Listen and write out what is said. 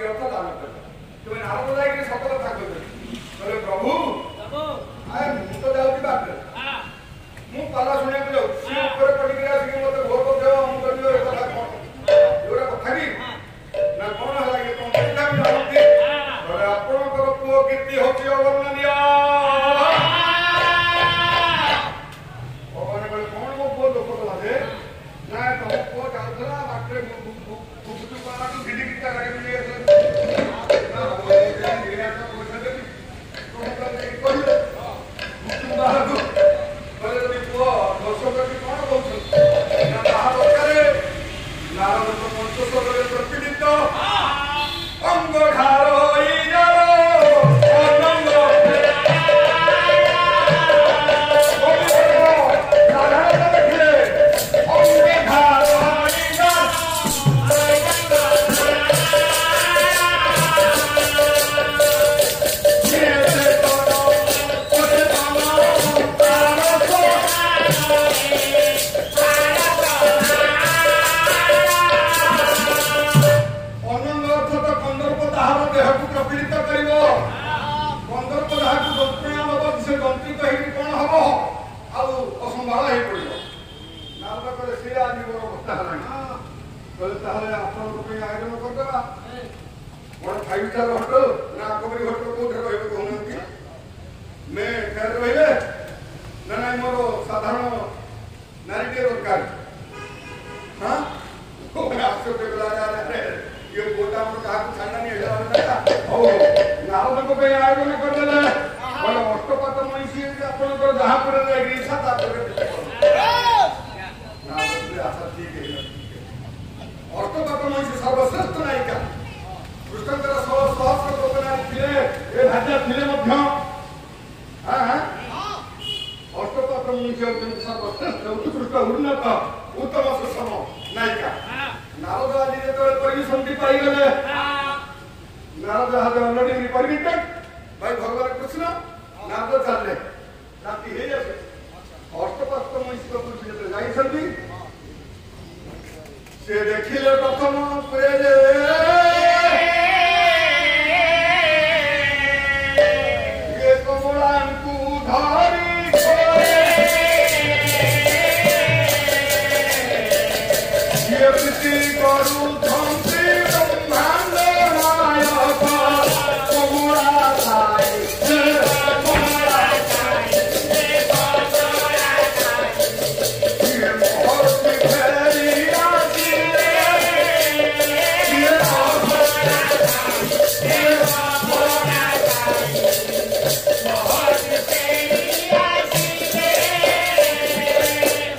बाकी अर्थ दान कर तुम नारद जाई सत कथा कहले प्रभु आए मु तो जाउती बात मु पाला सुने को जाउ सी ऊपर पड़ी गया सी मते घोर को देव हम करियो ए कथा कोन एरा कथा की ना कोन हला के कोन कथा भी जानती बोले आपण को पुओ कीर्ति होची अवर्णनीय ओने बोले कोन को पुओ लोक तो लागे ना तो पुओ जाउतला बाटरे बुबुतु पाला को गिडी गिटा लागे मिले ना बोले गिरा तो पैसा देबी तो हम ले कहियो बुबुतु पाला को बोले रे पुओ दर्शक के कोन कहउछ ना बाहर करे नारद तो पंचस्वरे प्रतिनिधित अंग धारोई करू